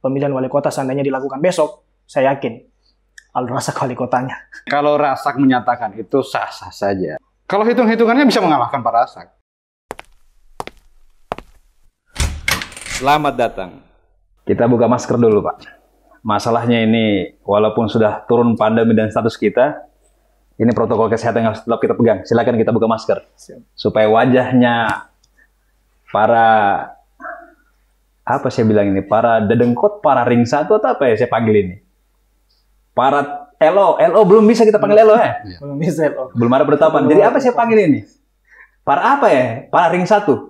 pemilihan wali kota seandainya dilakukan besok, saya yakin Aldo Razak wali kotanya. Kalau Razak menyatakan itu sah-sah saja. Kalau hitung-hitungannya bisa mengalahkan Pak Razak. Selamat datang. Kita buka masker dulu, Pak. Masalahnya ini, walaupun sudah turun pandemi dan status kita, ini protokol kesehatan yang harus tetap kita pegang. Silakan kita buka masker. Supaya wajahnya para, apa saya bilang ini, para dedengkot, para ring satu atau apa ya saya panggil ini? Para LO belum bisa kita panggil LO ya? Belum bisa. Belum ada penetapan. Jadi apa saya panggil ini? Para apa ya? Para ring satu.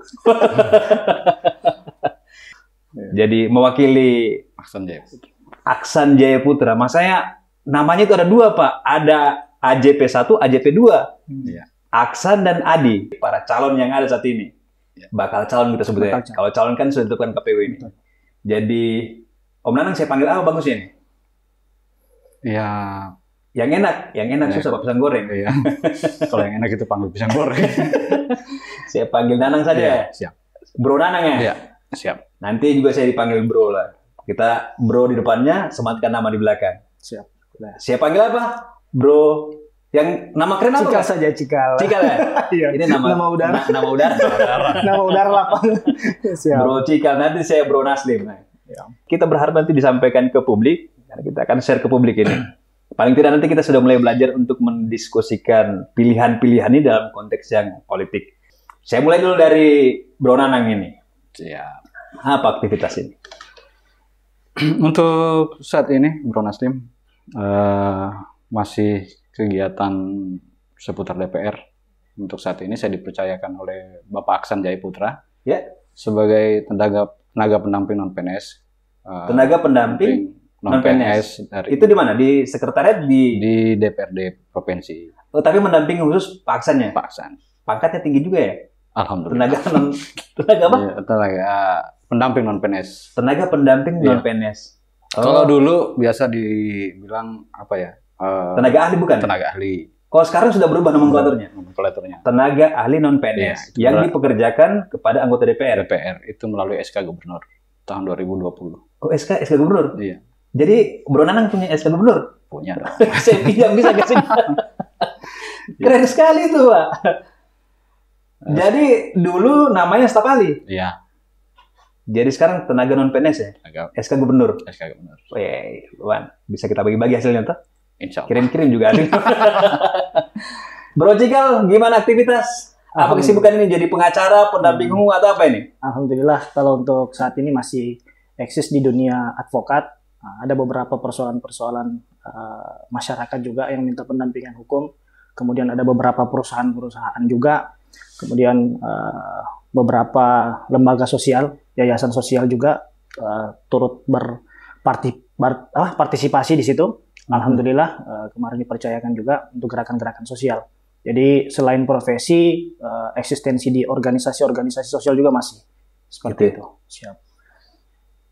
Jadi mewakili Aksan Jaya Putra. Masanya namanya itu ada dua, Pak. Ada AJP 1, AJP 2. Aksan dan Adi. Para calon yang ada saat ini. Bakal calon kita sebutnya. Kalau calon kan sudah ditentukan KPU ini. Jadi Om Nanang saya panggil apa bagusnya ini? Ya, yang enak susah Pak, pisang goreng. Iya. Kalau yang enak itu panggil pisang goreng. Saya panggil Nanang saja. Ya, siap. Bro Nanang ya? Iya, siap. Nanti juga saya dipanggil bro lah. Kita bro di depannya, sematkan nama di belakang. Siap. Nah, saya panggil apa? Bro. Yang nama keren apa? Cikal saja, Cikal. Cikal ya? Iya. Ini nama udara. Nama udara. Nama udara lapangan. Siap. Bro Cikal, nanti saya Bro Naslim. Nah, Ya. kita berharap nanti disampaikan ke publik. Karena kita akan share ke publik ini. Paling tidak nanti kita sudah mulai belajar untuk mendiskusikan pilihan-pilihan ini dalam konteks yang politik. Saya mulai dulu dari Bro Nanang ini. Siap. Apa aktivitas ini? Untuk saat ini, Bro Naslim, masih kegiatan seputar DPR. Untuk saat ini saya dipercayakan oleh Bapak Aksan Jaya Putra Ya. sebagai tenaga pendamping non-PNS. Tenaga pendamping non-PNS dari itu di mana? Di sekretariat di DPRD provinsi. Oh, tapi mendamping khusus Pak Aksan ya? Pak Aksan. Pangkatnya tinggi juga ya? Alhamdulillah. Tenaga apa? Iya, tenaga pendamping non-PNS. Tenaga pendamping Iya. non-PNS. Kalau dulu biasa dibilang apa ya? Tenaga ahli bukan? Tenaga ahli. Kalau sekarang sudah berubah nomenklaturnya. Nomenklaturnya. Tenaga ahli non-PNS Iya, yang dipekerjakan kepada anggota DPR. DPR itu melalui SK Gubernur tahun 2020. Oh, SK Gubernur? Iya. Jadi Bro Nanang punya SK Gubernur? Punya dong. Saya pinjam bisa ke sini. Keren sekali itu, Pak. Jadi dulu namanya staf ahli. Iya. Jadi sekarang tenaga non-PNS ya? SK Gubernur. SK Gubernur. Wih, Luan. Bisa kita bagi-bagi hasilnya tuh? Insya Allah. Kirim-kirim juga ada. Bro Cikal, gimana aktivitas? Apa kesibukan ini? Jadi pengacara, pendamping hukum atau apa ini? Alhamdulillah kalau untuk saat ini masih eksis di dunia advokat. Ada beberapa persoalan-persoalan masyarakat juga yang minta pendampingan hukum. Kemudian ada beberapa perusahaan-perusahaan juga. Kemudian beberapa lembaga sosial, yayasan sosial juga turut berpartisipasi di situ. Alhamdulillah kemarin dipercayakan juga untuk gerakan-gerakan sosial. Jadi selain profesi, eksistensi di organisasi-organisasi sosial juga masih seperti itu. Siap.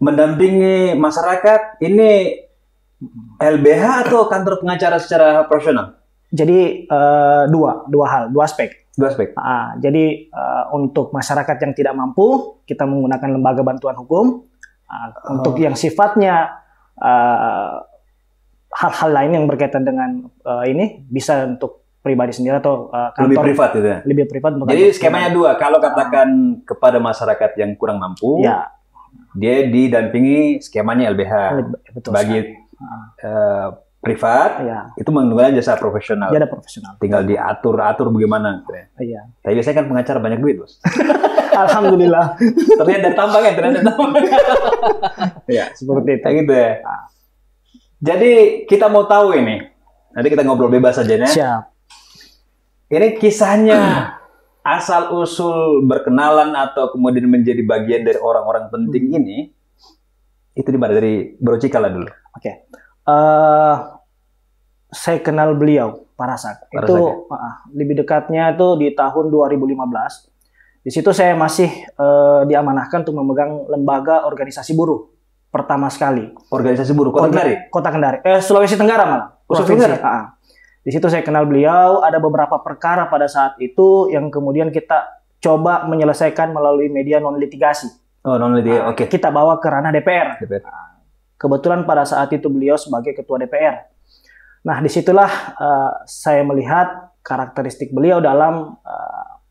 Mendampingi masyarakat ini LBH atau kantor pengacara secara profesional? Jadi dua hal, dua aspek. Dua aspek. Jadi untuk masyarakat yang tidak mampu, kita menggunakan lembaga bantuan hukum. Untuk yang sifatnya hal-hal lain yang berkaitan dengan ini bisa untuk pribadi sendiri atau kantor. Lebih privat gitu ya? Lebih privat. Jadi skemanya dua. Kalau katakan kepada masyarakat yang kurang mampu, ya, dia didampingi skemanya LBH. Betul, bagi privat, ya, itu menggunakan jasa profesional. Jasa profesional. Tinggal diatur bagaimana. Gitu ya. Iya. Tapi biasanya kan pengacara banyak duit, Bos. Alhamdulillah. Ternyata tambang ya, Ya, seperti itu. Kayak gitu ya. Jadi kita mau tahu ini. Nanti kita ngobrol bebas aja ya. Siap. Ini kisahnya asal-usul berkenalan atau kemudian menjadi bagian dari orang-orang penting ini, itu di mana? Dari Bro Cikal dulu. Oke. Saya kenal beliau, Pak Razak. Itu lebih dekatnya itu di tahun 2015. Di situ saya masih diamanahkan untuk memegang lembaga organisasi buruh pertama sekali. Organisasi buruh Kota Kendari? Kota Kendari. Sulawesi Tenggara malah. Sulawesi Tenggara. Di situ saya kenal beliau. Ada beberapa perkara pada saat itu yang kemudian kita coba menyelesaikan melalui media non litigasi. Oh, non litigasi. Oke. Kita bawa ke ranah DPR. Kebetulan pada saat itu beliau sebagai ketua DPR. Nah, disitulah saya melihat karakteristik beliau dalam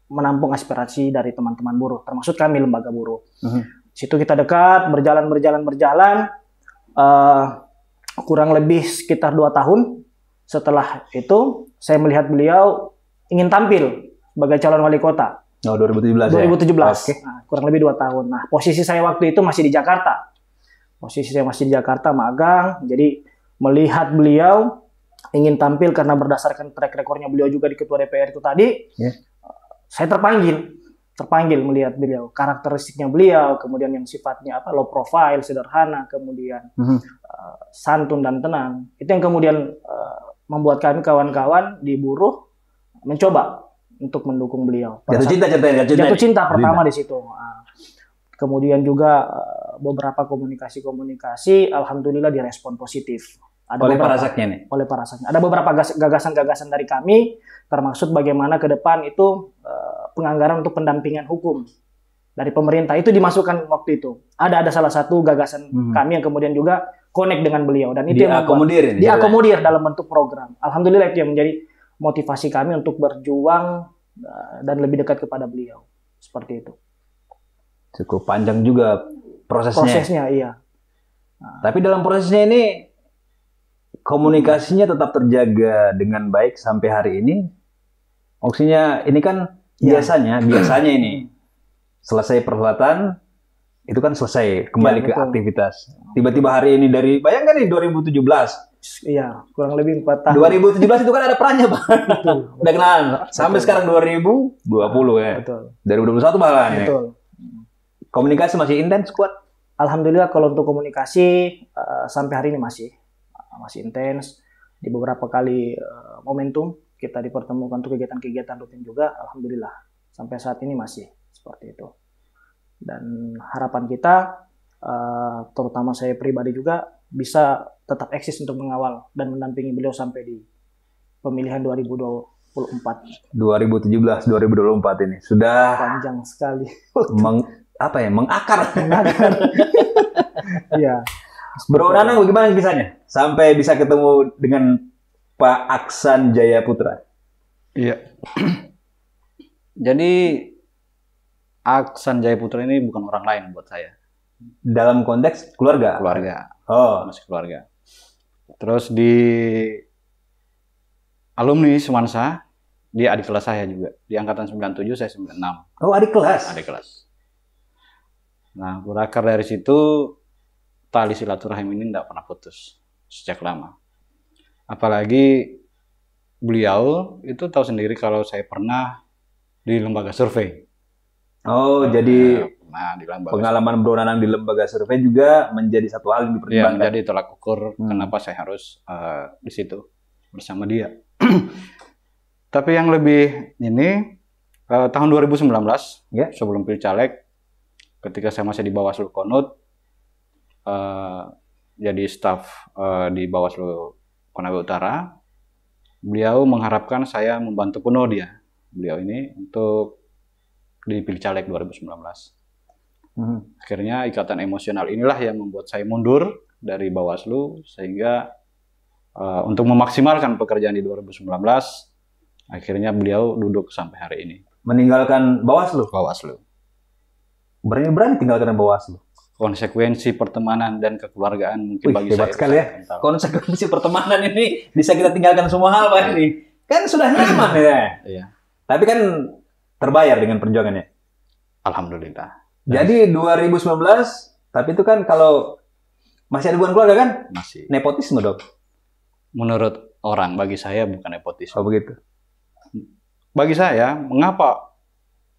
menampung aspirasi dari teman-teman buruh, termasuk kami lembaga buruh. Situ kita dekat, berjalan, kurang lebih sekitar 2 tahun. Setelah itu, saya melihat beliau ingin tampil sebagai calon wali kota. Oh, 2017 ya? 2017, Okay. nah, kurang lebih 2 tahun. Nah, posisi saya waktu itu masih di Jakarta. Magang. Jadi, melihat beliau ingin tampil karena berdasarkan track recordnya beliau juga di ketua DPR itu tadi, saya terpanggil melihat beliau, karakteristiknya beliau, kemudian yang sifatnya low profile, sederhana, kemudian santun dan tenang. Itu yang kemudian membuat kami kawan-kawan di buruh mencoba untuk mendukung beliau. Jatuh cinta pertama di situ. Kemudian juga beberapa komunikasi, alhamdulillah direspon positif. Oleh para sekjen. Ada beberapa gagasan-gagasan dari kami, termasuk bagaimana ke depan itu penganggaran untuk pendampingan hukum dari pemerintah itu dimasukkan waktu itu. Ada salah satu gagasan kami yang kemudian juga connect dengan beliau, dan itu yang diakomodir dalam bentuk program. Alhamdulillah itu yang menjadi motivasi kami untuk berjuang dan lebih dekat kepada beliau. Seperti itu. Cukup panjang juga prosesnya. Iya. Tapi dalam prosesnya ini komunikasinya tetap terjaga dengan baik sampai hari ini. Maksudnya ini kan biasanya ini selesai perhelatan itu kan selesai kembali ke aktivitas. Tiba-tiba hari ini bayangkan nih 2017. Iya, kurang lebih 4 tahun. 2017 itu kan ada perannya, Pak. Udah kenalan. Sampai sekarang 2020 ya. Betul. 2021 malah ya. Betul. Komunikasi masih intens, kuat. Alhamdulillah kalau untuk komunikasi sampai hari ini masih intens. Di beberapa kali momentum kita dipertemukan untuk kegiatan-kegiatan rutin juga, alhamdulillah sampai saat ini masih seperti itu. Dan harapan kita, terutama saya pribadi juga, bisa tetap eksis untuk mengawal dan mendampingi beliau sampai di pemilihan 2024. 2017-2024 ini sudah panjang sekali. Mengakar. Iya. Bro Nanang, bagaimana kisahnya sampai bisa ketemu dengan Pak Aksan Jaya Putra? Iya. Jadi Aksan Jaya Putra ini bukan orang lain buat saya. Dalam konteks keluarga? Keluarga. Oh. Masih keluarga. Terus di alumni Semansa, dia adik kelas saya juga. Di angkatan 97, saya 96. Oh, adik kelas? Adik kelas. Nah, berakar dari situ, tali silaturahim ini tidak pernah putus sejak lama. Apalagi beliau itu tahu sendiri kalau saya pernah di lembaga survei. Oh, jadi di pengalaman Bro Nanang di lembaga survei juga menjadi satu hal yang dipertimbangkan. Iya, menjadi tolak ukur kenapa saya harus di situ bersama dia. Tapi yang lebih ini tahun 2019 sebelum Pilcaleg, ketika saya masih di Bawaslu Konut, jadi staf di Bawaslu Konawe Utara, beliau mengharapkan saya membantu penuh beliau ini untuk di Pilcaleg 2019. Akhirnya ikatan emosional inilah yang membuat saya mundur dari Bawaslu, sehingga untuk memaksimalkan pekerjaan di 2019, akhirnya beliau duduk sampai hari ini. Meninggalkan Bawaslu? Bawaslu. Berani tinggalkan Bawaslu? Konsekuensi pertemanan dan kekeluargaan mungkin bagi hebat saya sekali ya. Konsekuensi pertemanan ini bisa kita tinggalkan semua hal, Pak, ini. Kan sudah nyaman ya. Iya. Tapi kan terbayar dengan perjuangannya. Alhamdulillah. Jadi 2019, tapi itu kan kalau masih ada hubungan keluarga kan? Masih. Nepotisme dong. Menurut orang, bagi saya bukan nepotisme. Oh begitu. Bagi saya, mengapa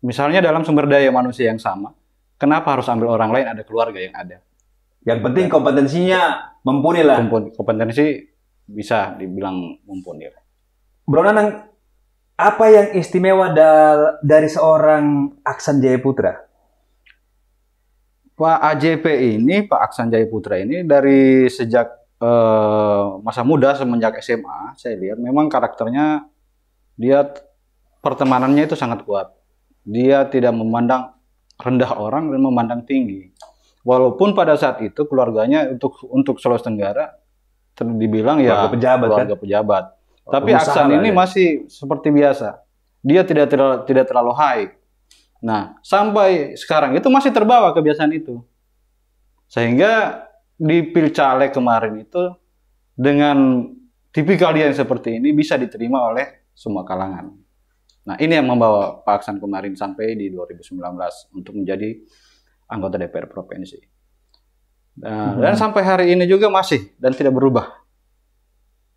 misalnya dalam sumber daya manusia yang sama, kenapa harus ambil orang lain, ada keluarga yang ada? Yang penting kompetensinya mumpuni lah. Kompetensi bisa dibilang mumpuni. Bro Nanang, apa yang istimewa dari seorang Aksan Jaya Putra? Pak Aksan Jaya Putra ini dari sejak masa muda, semenjak SMA, saya lihat memang karakternya, dia pertemanannya itu sangat kuat. Dia tidak memandang rendah orang dan memandang tinggi. Walaupun pada saat itu keluarganya untuk Sulawesi Tenggara dibilang ya keluarga pejabat. Tapi Aksan ini masih seperti biasa. Dia tidak terlalu high. Nah, sampai sekarang itu masih terbawa kebiasaan itu. Sehingga di Pilcaleg kemarin itu dengan tipikal dia yang seperti ini bisa diterima oleh semua kalangan. Nah, ini yang membawa Pak Aksan kemarin sampai di 2019 untuk menjadi anggota DPR Provinsi. Dan sampai hari ini juga masih dan tidak berubah.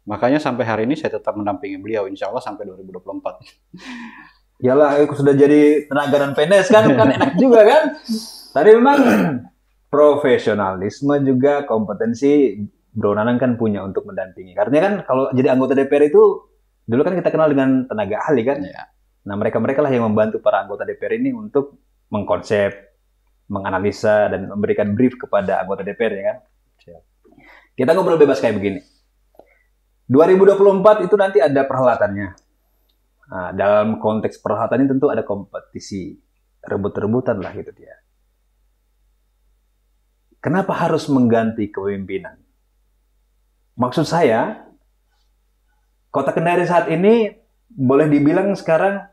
Makanya sampai hari ini saya tetap mendampingi beliau, insya Allah sampai 2024. Yalah, aku sudah jadi tenaga dan PNS kan enak juga kan. Tadi memang profesionalisme juga kompetensi Bro Nanang kan punya untuk mendampingi. Karena kan kalau jadi anggota DPR itu dulu kan kita kenal dengan tenaga ahli kan. Ya. Nah mereka lah yang membantu para anggota DPR ini untuk mengkonsep, menganalisa dan memberikan brief kepada anggota DPR ya kan. Kita ngobrol bebas kayak begini. 2024 itu nanti ada perhelatannya. Nah, dalam konteks perhelatan ini tentu ada kompetisi, rebut-rebutan lah gitu dia. Kenapa harus mengganti kepemimpinan? Maksud saya, Kota Kendari saat ini boleh dibilang sekarang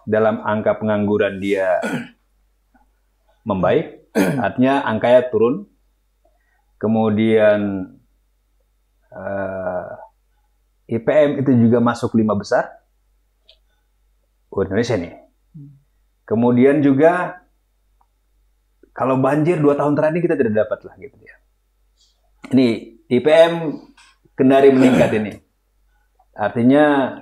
dalam angka pengangguran dia membaik, artinya angkanya turun. Kemudian IPM itu juga masuk 5 besar. Indonesia nih. Kemudian juga kalau banjir 2 tahun terakhir ini kita tidak dapat lah gitu ya. Ini IPM Kendari meningkat ini. Artinya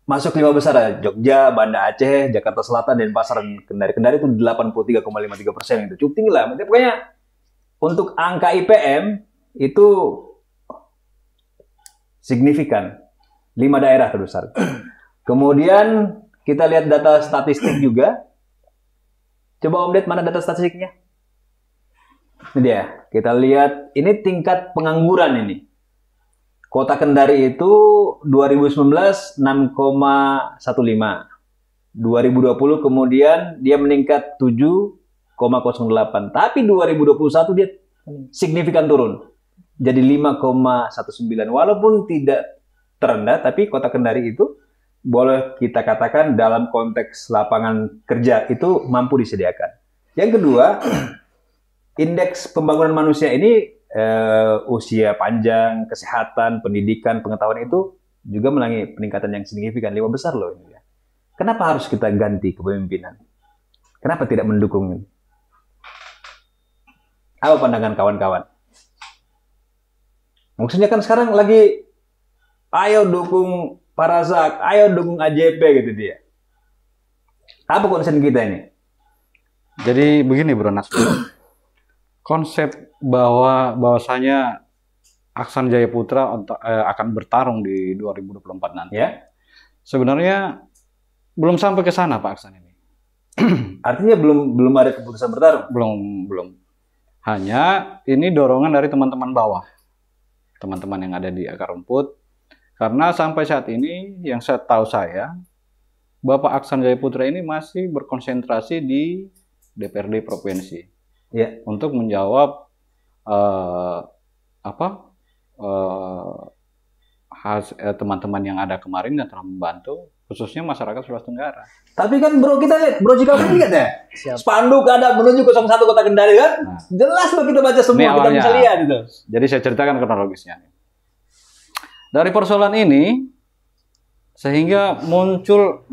masuk 5 besar ya. Jogja, Banda Aceh, Jakarta Selatan, Denpasar, dan Kendari. Kendari itu 83,53% itu. Cukup tinggi lah. Pokoknya untuk angka IPM itu signifikan. 5 daerah terbesar. Kemudian kita lihat data statistik juga. Coba Om Ded, mana data statistiknya? Ini dia. Kita lihat, ini tingkat pengangguran ini. Kota Kendari itu 2019 6,15. 2020 kemudian dia meningkat 7,08. Tapi 2021 dia signifikan turun. Jadi 5,19. Walaupun tidak terendah, tapi Kota Kendari itu boleh kita katakan dalam konteks lapangan kerja itu mampu disediakan. Yang kedua, indeks pembangunan manusia ini usia panjang, kesehatan, pendidikan, pengetahuan itu juga mengalami peningkatan yang signifikan, 5 besar loh ini. Kenapa harus kita ganti kepemimpinan? Kenapa tidak mendukung ini? Apa pandangan kawan-kawan? Maksudnya kan sekarang lagi ayo dukung Pak Razak, ayo dukung AJP gitu dia. Apa konsen kita ini? Jadi begini Bro Nasir. Konsep bahwasanya Aksan Jaya Putra akan bertarung di 2024 nanti. Ya. Sebenarnya belum sampai ke sana Pak Aksan ini. Artinya belum ada keputusan bertarung? Belum. Hanya ini dorongan dari teman-teman bawah. Teman-teman yang ada di akar rumput. Karena sampai saat ini yang saya tahu Bapak Aksan Jaya Putra ini masih berkonsentrasi di DPRD provinsi ya, untuk menjawab teman-teman yang ada kemarin dan telah membantu khususnya masyarakat Sulawesi Tenggara. Tapi kan Bro kita lihat, Bro jika lihat ya, spanduk ada menuju 01 Kota Kendari kan, jelas loh kita baca semua, kita bisa lihat itu. Jadi saya ceritakan kronologisnya. Dari persoalan ini, sehingga muncul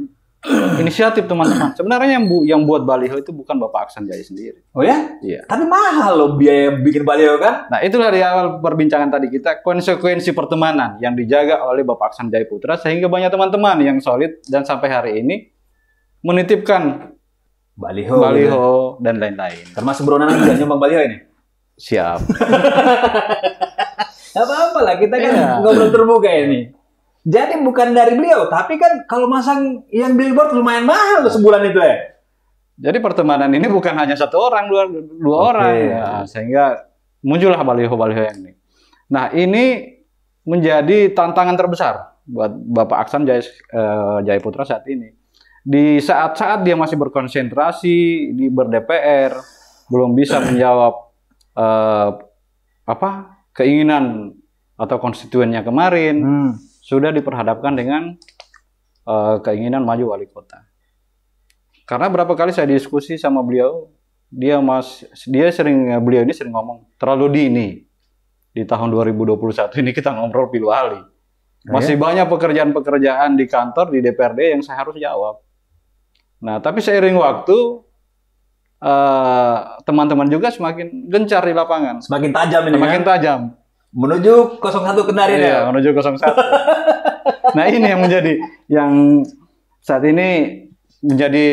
inisiatif teman-teman. Sebenarnya yang buat baliho itu bukan Bapak Aksan Jaya sendiri. Oh ya? Iya. Tapi mahal loh biaya bikin baliho kan? Nah itulah di awal perbincangan tadi kita, konsekuensi pertemanan yang dijaga oleh Bapak Aksan Jaya Putra, sehingga banyak teman-teman yang solid dan sampai hari ini menitipkan baliho gitu, dan lain-lain. Termasuk Bro Nanang juga nyumbang baliho ini? Siap. Apa-apa lah, kita kan ngobrol terbuka ini. Jadi bukan dari beliau, tapi kan kalau masang yang billboard lumayan mahal loh sebulan itu ya. Jadi pertemanan ini bukan hanya satu orang, dua orang. Ya, sehingga muncullah baliho-baliho yang ini. Nah ini menjadi tantangan terbesar buat Bapak Aksan Jaya Putra saat ini. Di saat-saat dia masih berkonsentrasi di ber-DPR, belum bisa menjawab eh, keinginan atau konstituennya kemarin sudah diperhadapkan dengan keinginan maju wali kota. Karena berapa kali saya diskusi sama beliau, beliau ini sering ngomong terlalu dini. Di tahun 2021 ini kita ngobrol pilu wali. Masih banyak pekerjaan-pekerjaan di kantor, di DPRD yang saya harus jawab. Nah, tapi seiring waktu, teman-teman juga semakin gencar di lapangan. Semakin tajam ini Semakin kan? tajam. Menuju 01 Kendari Iya, ya? menuju 01. Nah, ini yang saat ini menjadi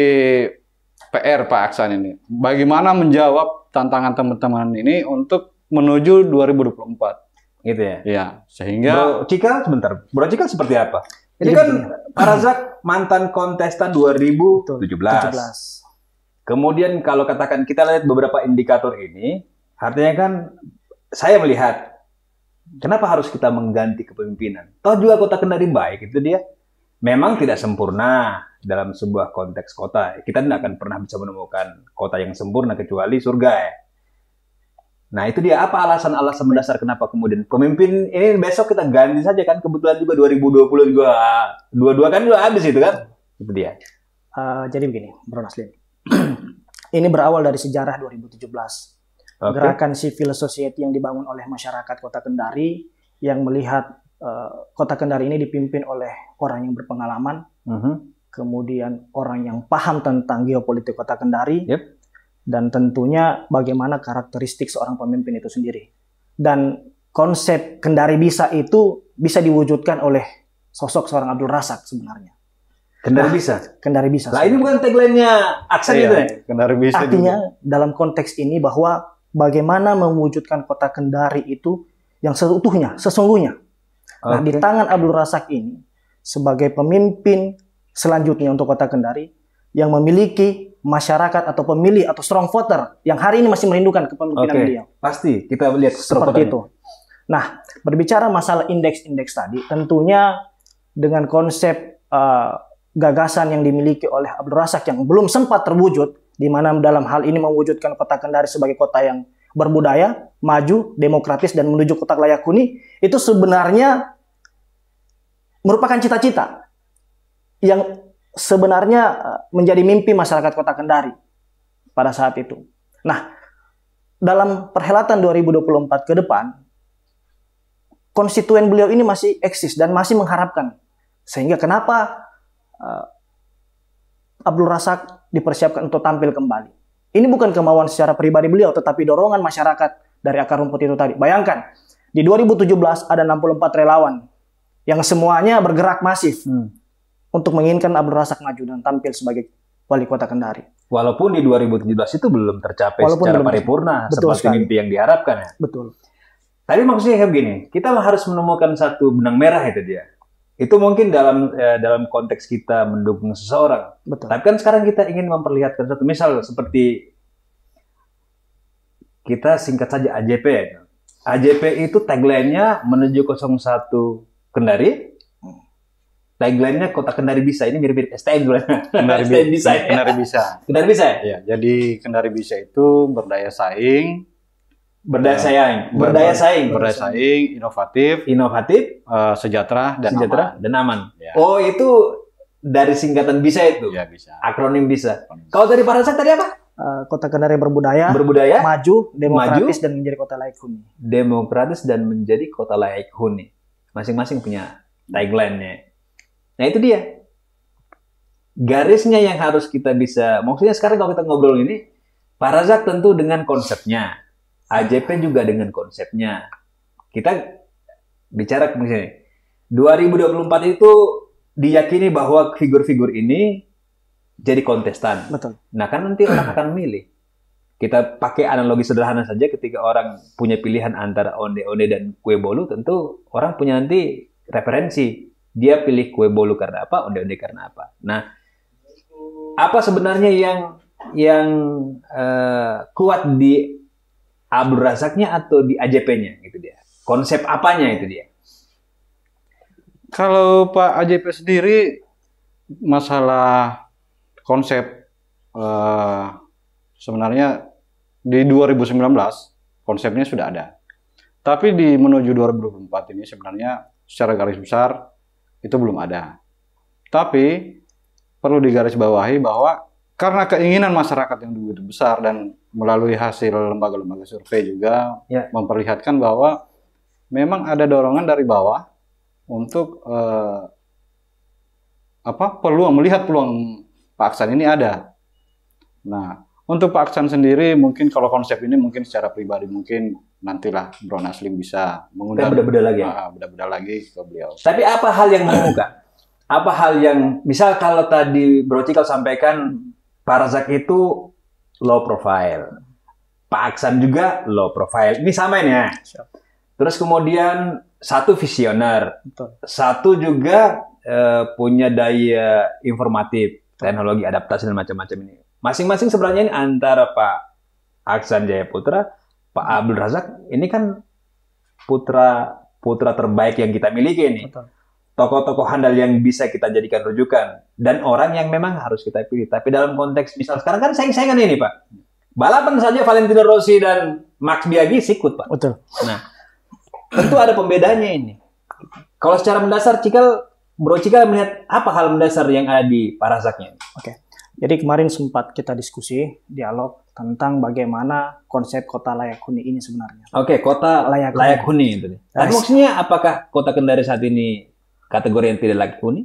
PR Pak Aksan ini. Bagaimana menjawab tantangan teman-teman ini untuk menuju 2024. Gitu ya? Ya, sehingga Bro Cikal, sebentar. Bro Cikal seperti apa? Ini kan Pak Razak mantan kontestan 2017. 17. Kemudian kalau katakan kita lihat beberapa indikator ini, artinya kan saya melihat kenapa harus kita mengganti kepemimpinan? Toh juga kota Kendari baik, itu dia. Memang tidak sempurna dalam sebuah konteks kota. Kita tidak akan pernah bisa menemukan kota yang sempurna kecuali surga ya. Nah itu dia, apa alasan-alasan mendasar kenapa kemudian pemimpin ini besok kita ganti saja kan, kebetulan juga 2020 juga, 22 kan juga habis itu kan. Itu dia. Jadi begini, Bro Naslin. Ini berawal dari sejarah 2017. Gerakan civil society yang dibangun oleh masyarakat Kota Kendari yang melihat Kota Kendari ini dipimpin oleh orang yang berpengalaman, kemudian orang yang paham tentang geopolitik Kota Kendari, dan tentunya bagaimana karakteristik seorang pemimpin itu sendiri. Dan konsep Kendari Bisa itu bisa diwujudkan oleh sosok seorang Abdul Razak sebenarnya. Kendari bisa? Kendari Bisa. Lah ini bukan tagline-nya Aksan itu ya? Kendari Bisa artinya juga. Dalam konteks ini bahwa bagaimana mewujudkan Kota Kendari itu yang seutuhnya, sesungguhnya. Nah, di tangan Abdul Razak ini sebagai pemimpin selanjutnya untuk Kota Kendari yang memiliki masyarakat atau pemilih atau strong voter yang hari ini masih merindukan kepemimpinan beliau. Pasti kita lihat seperti itu. Nah, berbicara masalah indeks-indeks tadi, tentunya dengan konsep gagasan yang dimiliki oleh Abdul Razak yang belum sempat terwujud, di mana dalam hal ini mewujudkan Kota Kendari sebagai kota yang berbudaya, maju, demokratis, dan menuju kota layak huni, itu sebenarnya merupakan cita-cita yang sebenarnya menjadi mimpi masyarakat Kota Kendari pada saat itu. Nah, dalam perhelatan 2024 ke depan, konstituen beliau ini masih eksis dan masih mengharapkan. Sehingga kenapa Abdul Razak dipersiapkan untuk tampil kembali. Ini bukan kemauan secara pribadi beliau, tetapi dorongan masyarakat dari akar rumput itu tadi. Bayangkan, di 2017 ada 64 relawan yang semuanya bergerak masif untuk menginginkan Abdul Razak maju dan tampil sebagai wali kota Kendari. Walaupun di 2017 itu belum tercapai secara paripurna seperti mimpi yang diharapkan ya. Betul. Tapi maksudnya kayak begini, kita harus menemukan satu benang merah itu dia. Itu mungkin dalam konteks kita mendukung seseorang. Betul. Tapi kan sekarang kita ingin memperlihatkan satu misal seperti kita singkat saja AJP. AJP itu tagline-nya menuju 01 Kendari. Tagline-nya Kota Kendari Bisa. Ini mirip-mirip STM sebenarnya. Kendari Bisa. Kendari Bisa. Kendari Bisa ya? Ya, jadi Kendari Bisa itu berdaya saing, berdaya saing, inovatif, sejahtera dan aman. Ya. Oh, itu dari singkatan Bisa itu. Ya, bisa. Akronim Bisa. Kalau dari Pak Razak tadi apa? Kota Kendari berbudaya, maju, demokratis, dan menjadi kota layak huni. Demokratis dan menjadi kota layak huni. Masing-masing punya tagline-nya. Nah, itu dia. Garisnya yang harus kita bisa. Maksudnya sekarang kalau kita ngobrol ini, Pak Razak tentu dengan konsepnya. AJP juga dengan konsepnya. Kita bicara misalnya 2024 itu diyakini bahwa figur-figur ini jadi kontestan. Betul. Nah kan nanti orang akan milih. Kita pakai analogi sederhana saja, ketika orang punya pilihan antara onde-onde dan kue bolu, tentu orang punya nanti referensi. Dia pilih kue bolu karena apa, onde-onde karena apa. Nah, apa sebenarnya yang kuat di Abdul Razaknya atau di AJP-nya gitu dia. Konsep apanya itu dia? Kalau Pak AJP sendiri masalah konsep sebenarnya di 2019 konsepnya sudah ada. Tapi di menuju 2024 ini sebenarnya secara garis besar itu belum ada. Tapi perlu digarisbawahi bahwa karena keinginan masyarakat yang begitu besar dan melalui hasil lembaga-lembaga survei juga memperlihatkan bahwa memang ada dorongan dari bawah untuk melihat peluang Pak Aksan ini ada. Nah, untuk Pak Aksan sendiri mungkin kalau konsep ini mungkin secara pribadi mungkin nantilah Bro Naslim bisa mengundang beda-beda lagi beda-beda lagi ke beliau. Tapi apa hal yang mengemuka? Apa hal yang misal kalau tadi Bro Cikal sampaikan Pak Razak itu low profile, Pak Aksan juga low profile. Ini sama ini ya. Terus kemudian satu visioner, satu juga punya daya informatif, teknologi adaptasi dan macam-macam ini. Masing-masing sebenarnya ini antara Pak Aksan Jayaputra, Pak Abdul Razak, ini kan putra terbaik yang kita miliki ini. Tokoh-tokoh handal yang bisa kita jadikan rujukan dan orang yang memang harus kita pilih. Tapi dalam konteks misal sekarang kan saing-saingan ini Pak. Balapan saja Valentino Rossi dan Max Biaggi sikut Pak. Betul. Nah, tentu ada pembedanya ini. Kalau secara mendasar Bro Cikal melihat apa hal mendasar yang ada di Pak Razaknya? Oke. Jadi kemarin sempat kita diskusi, dialog tentang bagaimana konsep kota layak huni ini sebenarnya. Oke, kota layak huni itu. Tapi maksudnya apakah kota Kendari saat ini kategori yang tidak layak huni?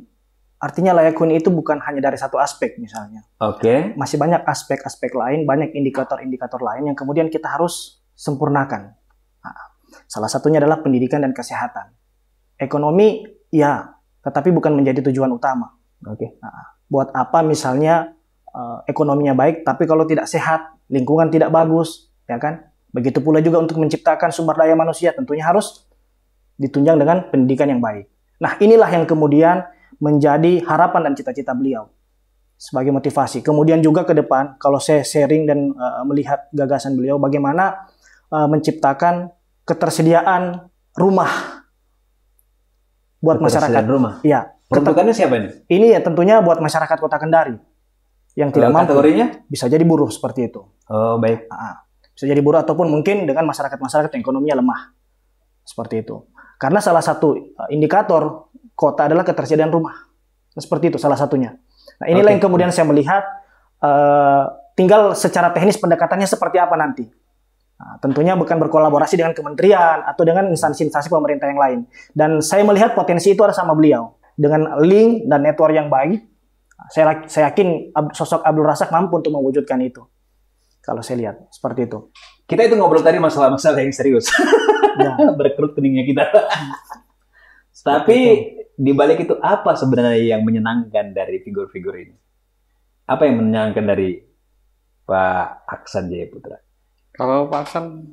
Artinya layak huni itu bukan hanya dari satu aspek misalnya. Oke. Masih banyak aspek-aspek lain, banyak indikator-indikator lain yang kemudian kita harus sempurnakan. Nah, salah satunya adalah pendidikan dan kesehatan. Ekonomi, ya, tetapi bukan menjadi tujuan utama. Oke. Nah, buat apa misalnya ekonominya baik, tapi kalau tidak sehat, lingkungan tidak bagus, ya kan? Begitu pula juga untuk menciptakan sumber daya manusia, tentunya harus ditunjang dengan pendidikan yang baik. Nah, inilah yang kemudian menjadi harapan dan cita-cita beliau sebagai motivasi. Kemudian juga ke depan, kalau saya sharing dan melihat gagasan beliau, bagaimana menciptakan ketersediaan rumah buat masyarakat. Rumah? Iya. Peruntukannya siapa ini? Ini ya tentunya buat masyarakat Kota Kendari yang tidak mampu. Kategorinya? Bisa jadi buruh seperti itu. Oh, baik. Bisa jadi buruh ataupun mungkin dengan masyarakat-masyarakat yang ekonominya lemah. Seperti itu. Karena salah satu indikator kota adalah ketersediaan rumah. Seperti itu salah satunya. Nah, inilah yang kemudian saya melihat tinggal secara teknis pendekatannya seperti apa nanti. Nah, tentunya bukan berkolaborasi dengan kementerian atau dengan instansi-instansi pemerintah yang lain. Dan saya melihat potensi itu ada sama beliau. Dengan link dan network yang baik, saya yakin sosok Abdul Razak mampu untuk mewujudkan itu. Kalau saya lihat, seperti itu. Kita itu ngobrol tadi masalah-masalah yang serius. Ya. Berkerut keningnya kita. Tapi di balik itu apa sebenarnya yang menyenangkan dari figur-figur ini? Apa yang menyenangkan dari Pak Aksan Jayaputra? Kalau Pak Aksan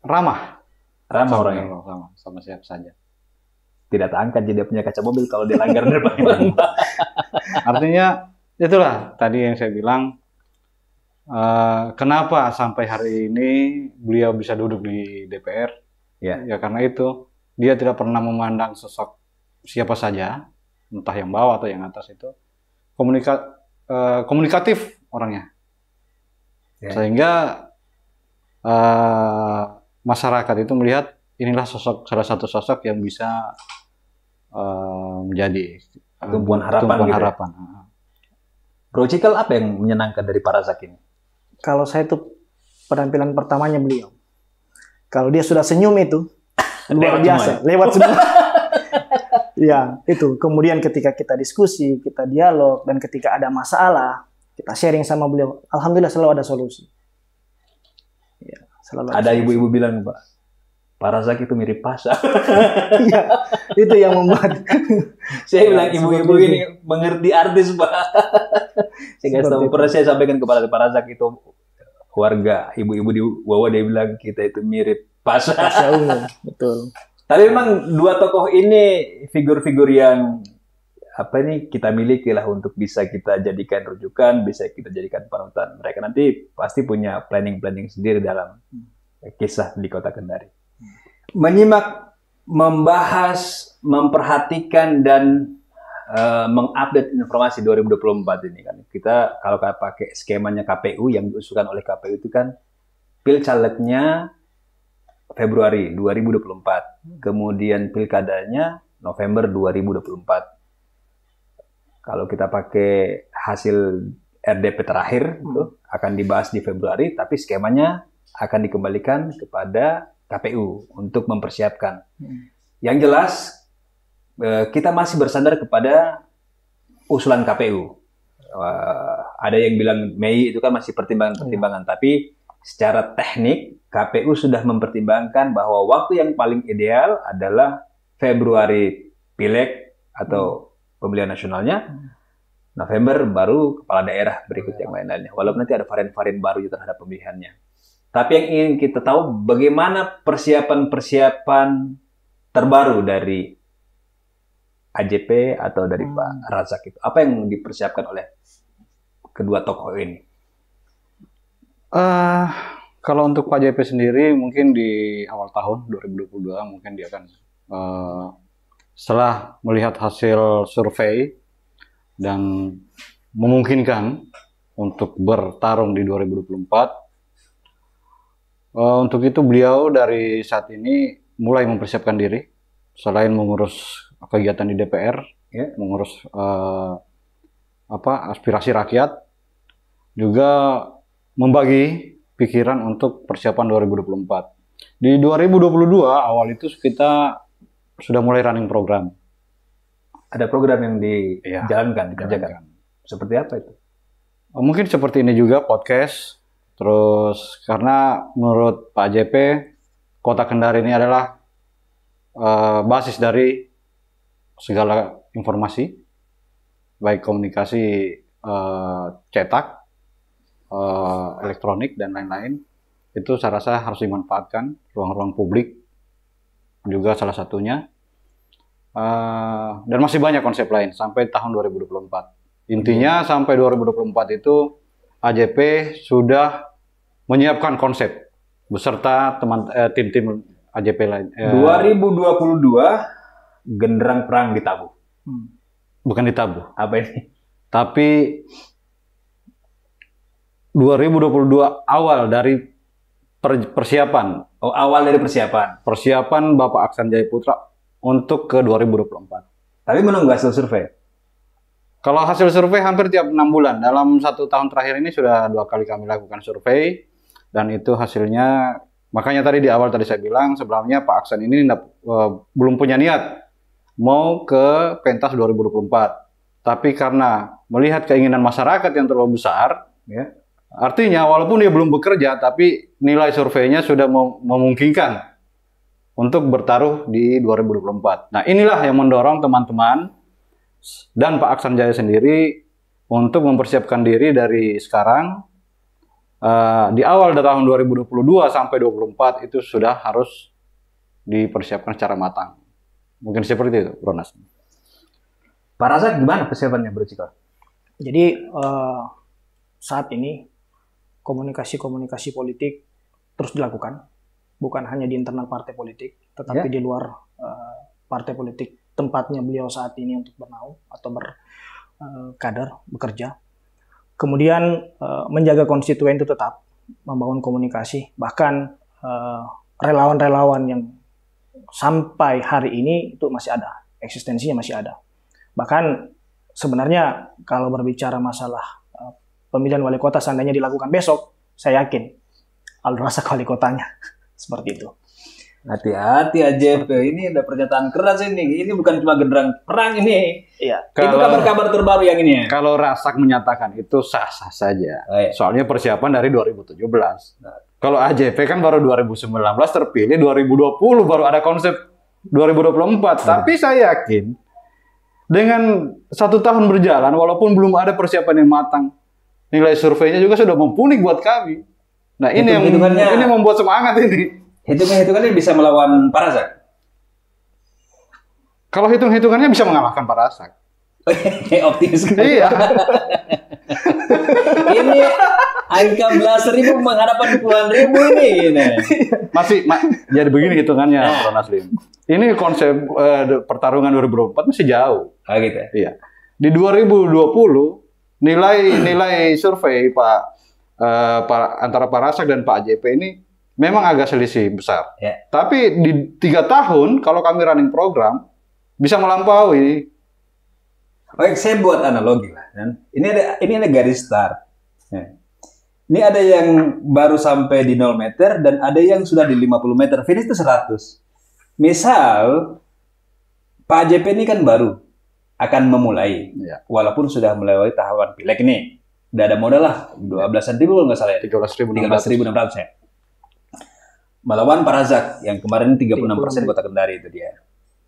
ramah orangnya, sama siapa saja. Tidak terangkat jadi punya kaca mobil kalau dia langgar depan. Artinya itulah tadi yang saya bilang, kenapa sampai hari ini beliau bisa duduk di DPR? Ya karena itu dia tidak pernah memandang sosok siapa saja, entah yang bawah atau yang atas itu, komunikatif orangnya, sehingga masyarakat itu melihat inilah salah satu sosok yang bisa menjadi tumpuan harapan. Ya? Bro Cikal, apa yang menyenangkan dari Pak Razak ini? Kalau saya itu penampilan pertamanya beliau. Kalau dia sudah senyum itu luar biasa, lewat semua. Ya, itu. Kemudian ketika kita diskusi, kita dialog, dan ketika ada masalah, kita sharing sama beliau. Alhamdulillah selalu ada solusi. Ya, selalu ada ibu-ibu bilang, Pak Razak itu mirip Pasha. Iya, itu yang membuat. Saya bilang ibu-ibu ini mengerti artis, Pak. Saya nggak tahu, pernah saya sampaikan kepada Pak Razak itu warga ibu-ibu di Wawa, dia bilang kita itu mirip Pasha. Betul. Tapi memang dua tokoh ini figur-figur yang kita miliki lah untuk bisa kita jadikan rujukan, bisa kita jadikan panutan. Mereka nanti pasti punya planning-planning sendiri dalam kisah di Kota Kendari. Menyimak, membahas, memperhatikan dan mengupdate informasi 2024 ini kan. Kita kalau pakai skemanya KPU yang diusulkan oleh KPU itu kan pilcalegnya Februari 2024. Kemudian pilkadanya November 2024. Kalau kita pakai hasil RDP terakhir itu akan dibahas di Februari, tapi skemanya akan dikembalikan kepada KPU untuk mempersiapkan. Yang jelas kita masih bersandar kepada usulan KPU. Ada yang bilang Mei itu kan masih pertimbangan-pertimbangan, tapi secara teknik KPU sudah mempertimbangkan bahwa waktu yang paling ideal adalah Februari pileg atau pemilihan nasionalnya, November baru kepala daerah berikut yang lain-lainnya. Walaupun nanti ada varian-varian baru terhadap pemilihannya. Tapi yang ingin kita tahu bagaimana persiapan-persiapan terbaru dari AJP atau dari Pak Razak itu. Apa yang dipersiapkan oleh kedua tokoh ini? Kalau untuk Pak JP sendiri mungkin di awal tahun 2022 mungkin dia akan setelah melihat hasil survei dan memungkinkan untuk bertarung di 2024. Untuk itu beliau dari saat ini mulai mempersiapkan diri selain mengurus kegiatan di DPR, mengurus aspirasi rakyat, juga membagi pikiran untuk persiapan 2024. Di 2022 awal itu kita sudah mulai running program. Ada program yang dijalankan, dikerjakan. Seperti apa itu? Mungkin seperti ini juga podcast. Terus karena menurut Pak JP, Kota Kendari ini adalah basis dari segala informasi, baik komunikasi cetak, elektronik dan lain-lain. Itu saya rasa harus dimanfaatkan ruang-ruang publik juga salah satunya. Dan masih banyak konsep lain sampai tahun 2024. Intinya sampai 2024 itu AJP sudah menyiapkan konsep beserta tim-tim AJP lain. 2022 genderang perang ditabuh. Bukan ditabuh. Apa ini? Tapi 2022 awal dari persiapan. Oh, awal dari persiapan. Persiapan Bapak Aksan Jaya Putra untuk ke 2024. Tapi menunggu hasil survei. Kalau hasil survei hampir tiap 6 bulan. Dalam 1 tahun terakhir ini sudah 2 kali kami lakukan survei. Dan itu hasilnya, makanya tadi di awal tadi saya bilang, sebenarnya Pak Aksan ini belum punya niat mau ke pentas 2024. Tapi karena melihat keinginan masyarakat yang terlalu besar, ya, artinya walaupun dia belum bekerja, tapi nilai surveinya sudah memungkinkan untuk bertaruh di 2024. Nah, inilah yang mendorong teman-teman dan Pak Aksan Jaya sendiri untuk mempersiapkan diri dari sekarang. Di awal dari tahun 2022 sampai 2024 itu sudah harus dipersiapkan secara matang. Mungkin seperti itu, Bro Nas. Pak Razak gimana persiapannya, Bro Ciko? Jadi saat ini komunikasi politik terus dilakukan, bukan hanya di internal partai politik, tetapi di luar partai politik tempatnya beliau saat ini untuk bernaung atau berkader, bekerja. Kemudian menjaga konstituen itu tetap membangun komunikasi, bahkan relawan-relawan yang sampai hari ini itu masih ada, eksistensinya masih ada. Bahkan sebenarnya kalau berbicara masalah pemilihan wali kota seandainya dilakukan besok, saya yakin Aldo Razak wali kotanya. Seperti itu. Hati-hati AJP, ini ada pernyataan keras ini. Ini bukan cuma genderang perang ini. Iya. Itu kabar-kabar terbaru yang ini ya. Kalau Razak menyatakan itu sah-sah saja. Soalnya persiapan dari 2017. Kalau AJP kan baru 2019 terpilih, 2020 baru ada konsep 2024. Tapi saya yakin dengan 1 tahun berjalan, walaupun belum ada persiapan yang matang, nilai surveinya juga sudah mumpuni buat kami. Nah, ini yang membuat semangat ini. Hitung-hitungannya bisa melawan Pak Razak? Kalau hitung-hitungannya bisa mengalahkan Pak Razak. Optimis kan? Iya. Ini angka belasan ribu menghadapan puluhan ribu ini. Jadi begini hitungannya, Bro Naslim. Ini konsep pertarungan 2024 masih jauh. Gitu ya? Iya. Di 2020 nilai survei antara Pak Razak dan Pak JP ini memang agak selisih besar. Ya. Tapi di 3 tahun kalau kami running program bisa melampaui. Oke, saya buat analogi lah. Kan? Ini ada garis start. Ya. Ini ada yang baru sampai di 0 meter dan ada yang sudah di 50 meter. Finish itu 100. Misal Pak JP ini kan baru akan memulai, Ya. walaupun sudah melewati tahapan pileg ini. Udah ada modal lah, 12-an ribu kalau nggak salah ya. 13.600 ya. Melawan Pak Razak yang kemarin 36% kota Kendari itu dia.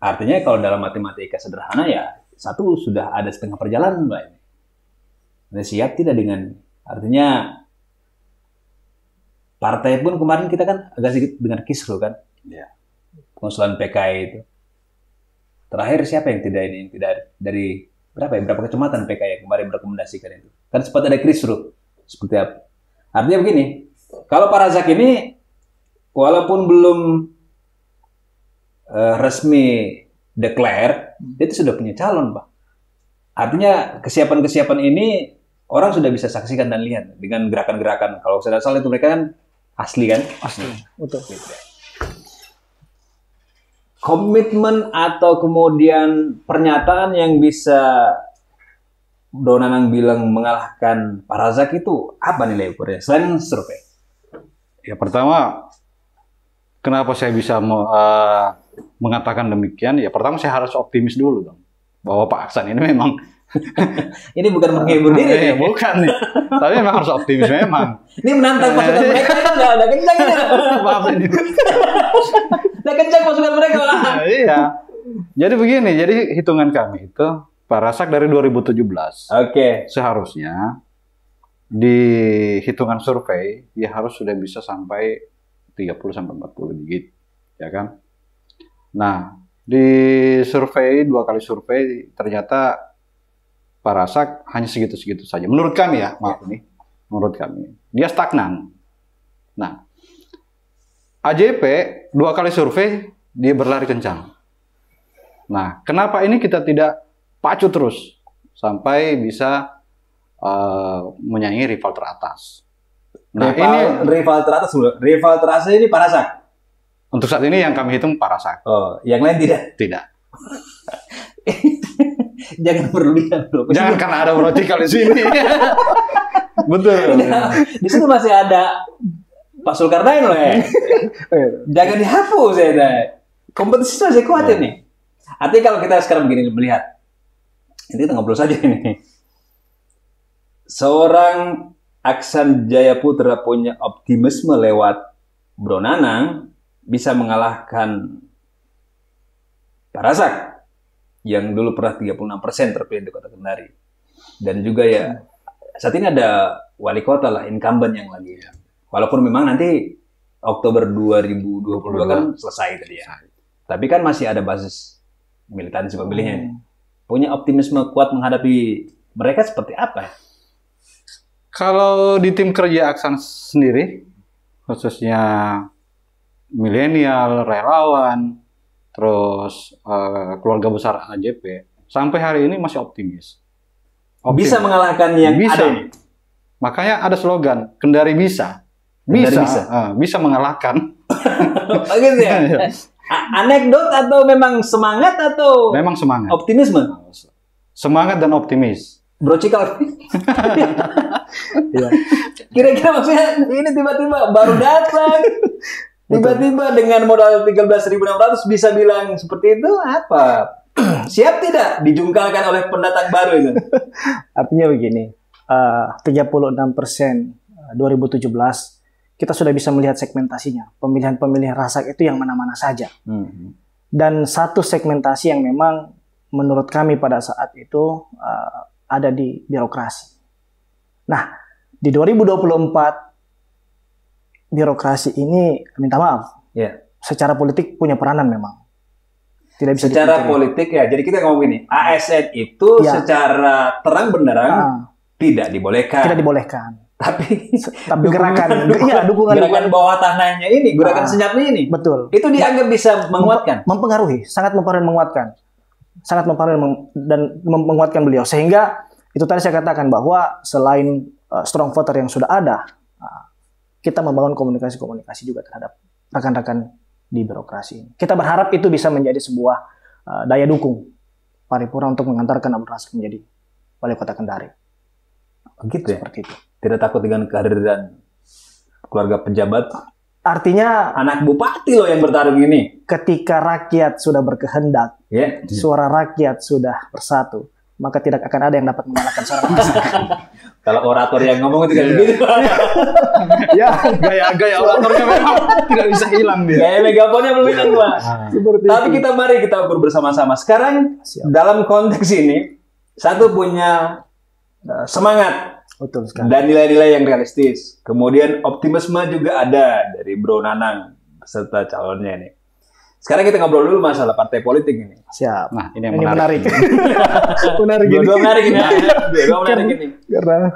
Artinya kalau dalam matematika sederhana ya, satu sudah ada setengah perjalanan Mbak ini. Anda siap tidak dengan, artinya partai pun kemarin kita kan agak sedikit dengan kisruh kan. Ya. Pengusulan PKI itu. Terakhir siapa yang tidak ini, yang tidak dari berapa kecamatan PKI yang kemarin merekomendasikan itu. Kan sempat ada kisruh. Seperti apa? Artinya begini, kalau Pak Razak ini walaupun belum resmi declare, dia itu sudah punya calon, Pak. Artinya kesiapan-kesiapan ini orang sudah bisa saksikan dan lihat dengan gerakan-gerakan. Kalau saya salah itu mereka kan asli kan? Asli, betul. Komitmen atau kemudian pernyataan yang bisa Bro Nanang bilang mengalahkan Pak Razak itu apa nilai ukurnya selain survei? Ya pertama, kenapa saya bisa mengatakan demikian? Ya pertama saya harus optimis dulu dong, bahwa Pak Aksan ini memang Ini bukan menghibur diri, bukan nih. Tapi memang harus optimis memang. Ini menantang pasukan mereka itu udah kencang ini. Maaf ini. Udah kencang pasukan mereka lah. Iya. Jadi begini, jadi hitungan kami itu Pak Razak dari 2017. Oke. Seharusnya di hitungan survei dia harus sudah bisa sampai 30 sampai 40 digit, ya kan? Nah, di survei 2 kali survei ternyata Pak Razak hanya segitu-segitu saja. Menurut kami ya, maaf nih. Menurut kami. Dia stagnan. Nah, AJP 2 kali survei, dia berlari kencang. Nah, kenapa ini kita tidak pacu terus sampai bisa menyaingi rival teratas? Nah, rival teratas dulu. Rival teratas ini Pak Razak. Untuk saat ini yang kami hitung Pak Razak. Oh, yang lain tidak? Tidak. Jangan berlebihan bro. Jangan karena ada vertikal di sini. Betul. Di situ masih ada Pak Zulkarnain loh ya. Jangan dihapus ya. Kompetisi masih kuat ini. Artinya kalau kita sekarang begini melihat, ini kita ngobrol saja ini. Seorang Aksan Jayaputra punya optimisme lewat Bro Nanang bisa mengalahkan Pak Razak yang dulu pernah 36% terpilih di Kota Kendari. Dan juga ya, saat ini ada wali kota lah, incumbent yang lagi. Walaupun memang nanti Oktober 2022 kan selesai tadi ya. Tapi kan masih ada basis militansi pemilihnya. Punya optimisme kuat menghadapi mereka seperti apa? Kalau di tim kerja Aksan sendiri, khususnya milenial, relawan, terus keluarga besar AJP, sampai hari ini masih optimis. Bisa mengalahkan yang bisa. ada ini? Makanya ada slogan, Kendari bisa. Bisa mengalahkan. Oh gitu ya? Anekdot atau memang semangat atau memang semangat. Optimisme? Semangat dan optimis. Bro Cikal. Kira-kira maksudnya ini tiba-tiba baru datang. Tiba-tiba dengan modal 13.600 bisa bilang seperti itu apa? Siap tidak dijungkalkan oleh pendatang baru itu? Artinya begini, 36% 2017 kita sudah bisa melihat segmentasinya. Pemilihan-pemilihan Razak itu yang mana-mana saja. Dan satu segmentasi yang memang menurut kami pada saat itu ada di birokrasi. Nah, di 2024 birokrasi ini, minta maaf, secara politik punya peranan memang. Tidak bisa secara politik ya, jadi kita ngomong ini, ASN itu secara terang benderang tidak dibolehkan. Tidak dibolehkan. Tapi gerakan, gerakan bawah tanahnya ini, gerakan senyapnya ini, betul. Itu dianggap bisa menguatkan, mempengaruhi, sangat menguatkan, sangat mempengaruhi dan menguatkan beliau. Sehingga itu tadi saya katakan bahwa selain strong voter yang sudah ada, kita membangun komunikasi-komunikasi juga terhadap rekan-rekan di birokrasi. Kita berharap itu bisa menjadi sebuah daya dukung paripurna untuk mengantarkan Abdul Razak menjadi wali kota Kendari. Begitu ya? Seperti itu. Tidak takut dengan kehadiran keluarga pejabat? Artinya Anak bupati loh yang bertarung ini. ketika rakyat sudah berkehendak, Ya. suara rakyat sudah bersatu, maka tidak akan ada yang dapat mengalahkan suara rakyat. Kalau orator yang ngomong itu kan begitu. Ya, gaya oratornya memang tidak bisa hilang dia. Kayak megafonnya belum hilang, Pak. Seperti Tapi mari kita ukur bersama-sama. Sekarang Siap. dalam konteks ini, satu punya semangat betul sekali. dan nilai-nilai yang realistis. Kemudian optimisme juga ada dari Bro Nanang beserta calonnya ini. Sekarang kita ngobrol dulu masalah partai politik ini. Siap. Nah, ini yang Ini menarik. menarik. Menarik ini. Dua-dua menarik ini. Dua-dua menarik ini. Karena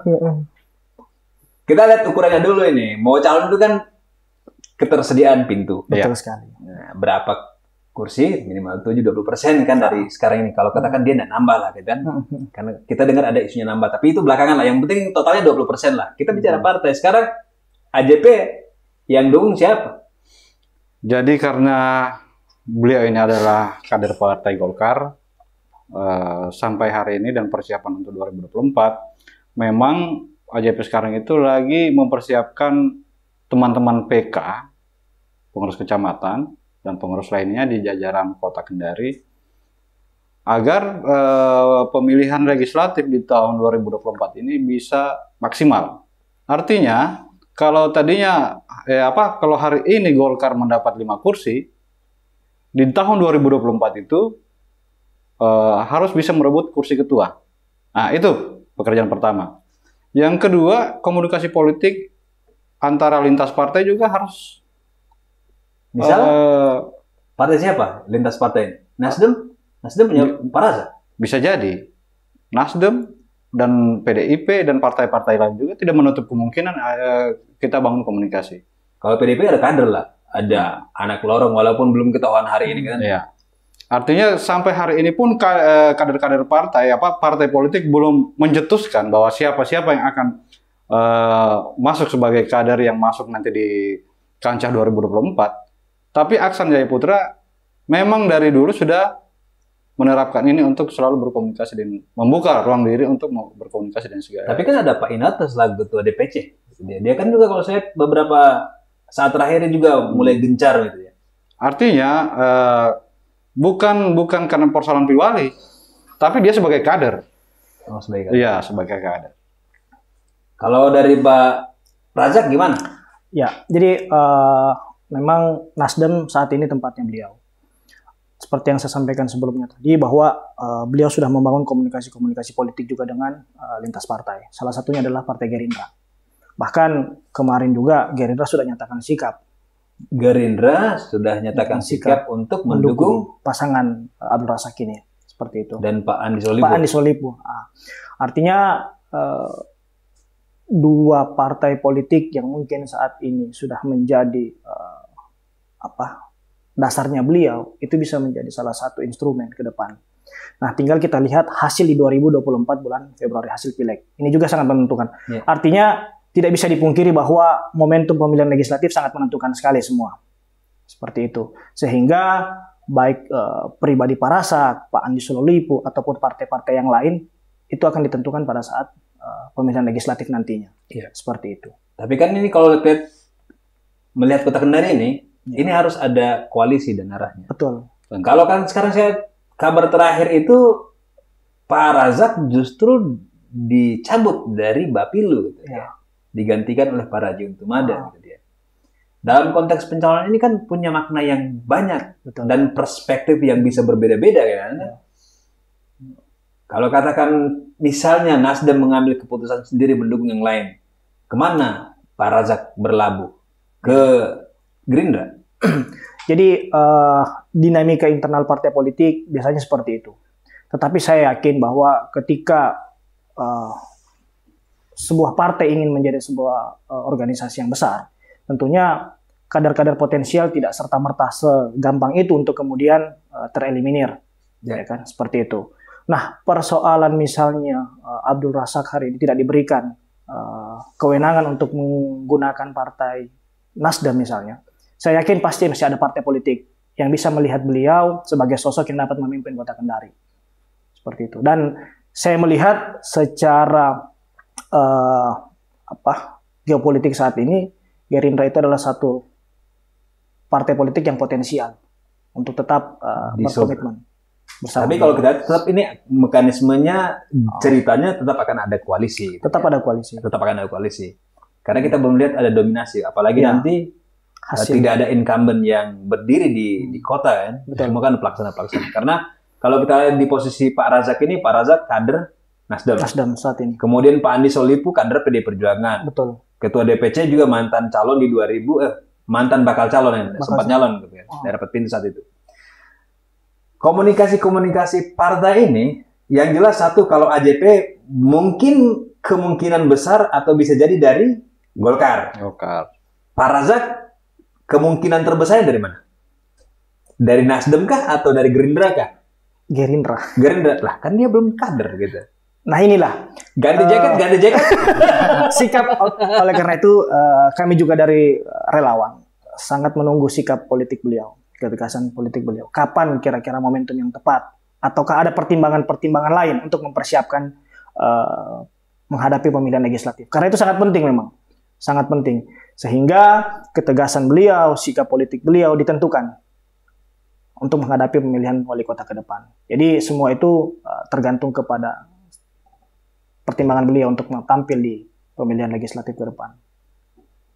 Kita lihat ukurannya dulu ini. Mau calon itu kan ketersediaan pintu. betul sekali. Nah, berapa kursi? Minimal 7-20% kan dari sekarang ini. Kalau katakan dia nggak nambah lah, gitu kan. Karena kita dengar ada isunya nambah. Tapi itu belakangan lah. Yang penting totalnya 20% lah. Kita bicara partai. Sekarang AJP yang dukung siapa? Jadi karena beliau ini adalah kader Partai Golkar sampai hari ini dan persiapan untuk 2024, memang AJP sekarang itu lagi mempersiapkan teman-teman PK, pengurus kecamatan dan pengurus lainnya di jajaran Kota Kendari agar pemilihan legislatif di tahun 2024 ini bisa maksimal. Artinya kalau tadinya kalau hari ini Golkar mendapat 5 kursi, di tahun 2024 itu harus bisa merebut kursi ketua. Nah, itu pekerjaan pertama. Yang kedua, komunikasi politik antara lintas partai juga harus. Misal partai siapa? Lintas partai. Nasdem punya Pak Razak. Bisa jadi Nasdem dan PDIP dan partai-partai lain juga tidak menutup kemungkinan kita bangun komunikasi. Kalau PDIP ada kader lah. Ada anak lorong walaupun belum ketahuan hari ini kan. Ya. Artinya sampai hari ini pun kader-kader partai partai politik belum mencetuskan bahwa siapa-siapa yang akan masuk sebagai kader yang masuk nanti di kancah 2024. Tapi Aksan Jaya Putra memang dari dulu sudah menerapkan ini untuk selalu berkomunikasi dan membuka ruang diri untuk berkomunikasi dan segala. Tapi kan ada Pak Inatas lah ketua DPC. Dia kan juga kalau saya beberapa saat terakhir ini juga mulai gencar gitu ya. Artinya bukan karena persoalan pribadi, tapi dia sebagai kader. Oh, sebagai kader. Iya, sebagai kader. Kalau dari Pak Razak gimana? Ya, jadi memang Nasdem saat ini tempatnya beliau. Seperti yang saya sampaikan sebelumnya tadi, bahwa beliau sudah membangun komunikasi-komunikasi politik juga dengan lintas partai. Salah satunya adalah Partai Gerindra. Bahkan kemarin juga Gerindra sudah nyatakan sikap. Gerindra sudah nyatakan sikap untuk mendukung pasangan Abdul Razak ini. Seperti itu. dan Pak Andi Solibo. Pak Andi Solibo. Artinya dua partai politik yang mungkin saat ini sudah menjadi dasarnya beliau, itu bisa menjadi salah satu instrumen ke depan. Nah, tinggal kita lihat hasil di 2024 bulan Februari, hasil pileg. Ini juga sangat menentukan. Ya. Artinya tidak bisa dipungkiri bahwa momentum pemilihan legislatif sangat menentukan sekali semua. Seperti itu. Sehingga baik pribadi Pak Razak, Pak Andi Solibo, ataupun partai-partai yang lain, itu akan ditentukan pada saat pemilihan legislatif nantinya. Ya. Seperti itu. Tapi kan ini kalau melihat Kota Kendari ini harus ada koalisi dan arahnya. Betul. Kalau kan sekarang saya kabar terakhir itu Pak Razak justru dicabut dari Bapilu gitu ya. Digantikan oleh Pak Raji Untumada gitu dia. Dalam konteks pencalonan ini kan punya makna yang banyak. Betul. Dan perspektif yang bisa berbeda-beda kan. Kalau katakan misalnya Nasdem mengambil keputusan sendiri mendukung yang lain, kemana Pak Razak berlabuh? Ke Gerindra? Jadi dinamika internal partai politik biasanya seperti itu. Tetapi saya yakin bahwa ketika sebuah partai ingin menjadi sebuah organisasi yang besar, tentunya kader-kader potensial tidak serta-merta segampang itu untuk kemudian tereliminir, ya kan? Seperti itu. Nah, persoalan misalnya Abdul Razak hari ini tidak diberikan kewenangan untuk menggunakan partai Nasdem misalnya, saya yakin pasti masih ada partai politik yang bisa melihat beliau sebagai sosok yang dapat memimpin Kota Kendari. Seperti itu. Dan saya melihat secara geopolitik saat ini, Gerindra itu adalah satu partai politik yang potensial untuk tetap berkomitmen bersama. Tapi kalau kita tetap ini mekanismenya, ceritanya tetap akan ada koalisi. Tetap ada koalisi. Tetap akan ada koalisi. Karena kita belum lihat ada dominasi. Apalagi nanti tidak ada incumbent yang berdiri di kota kan. Betul. Semua kan pelaksana-pelaksana. Karena kalau kita lihat di posisi Pak Razak ini, Pak Razak kader Nasdem saat ini. Kemudian Pak Andi Solipu kader PD Perjuangan. Betul. Ketua DPC juga mantan calon di 2000, mantan bakal calon ya, sempat nyalon gitu ya. Dapat pintu saat itu. Komunikasi partai ini, yang jelas satu, kalau AJP mungkin kemungkinan besar atau bisa jadi dari Golkar. Pak Razak kemungkinan terbesarnya dari mana? Dari Nasdem kah atau dari Gerindra kah? Gerindra lah, kan dia belum kader gitu. Nah inilah ganti jaket. Sikap. Oleh karena itu kami juga dari relawan sangat menunggu sikap politik beliau, ketegasan politik beliau. Kapan kira-kira momentum yang tepat? Ataukah ada pertimbangan-pertimbangan lain untuk mempersiapkan menghadapi pemilihan legislatif? Karena itu sangat penting memang, sangat penting. Sehingga ketegasan beliau, sikap politik beliau ditentukan untuk menghadapi pemilihan wali kota ke depan. Jadi semua itu tergantung kepada pertimbangan beliau untuk tampil di pemilihan legislatif ke depan.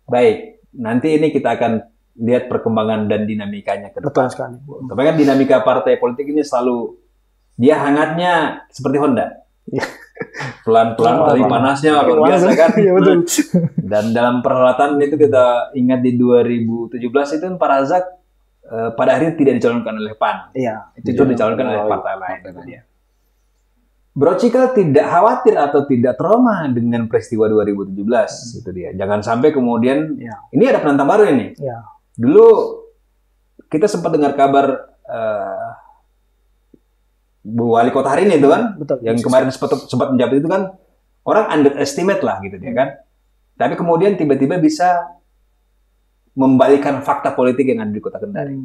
Baik, nanti ini kita akan lihat perkembangan dan dinamikanya ke depan. Betul sekali. Tapi kan dinamika partai politik ini selalu, dia hangatnya seperti Honda. Pelan-pelan dari panasnya luar biasa kan. Iya betul. Dan dalam perhelatan itu kita ingat di 2017 itu Pak Razak pada akhirnya tidak dicalonkan oleh PAN. Iya, itu dicalonkan oleh partai lain. Bro Cikal tidak khawatir atau tidak trauma dengan peristiwa 2017 itu dia. Jangan sampai kemudian ini ada penantang baru ini. Ya. Dulu kita sempat dengar kabar Bu Wali Kota hari ini itu kan, betul, yang kemarin sempat menjabat itu kan orang underestimate lah gitu dia kan. Tapi kemudian tiba-tiba bisa membalikan fakta politik yang ada di Kota Kendari.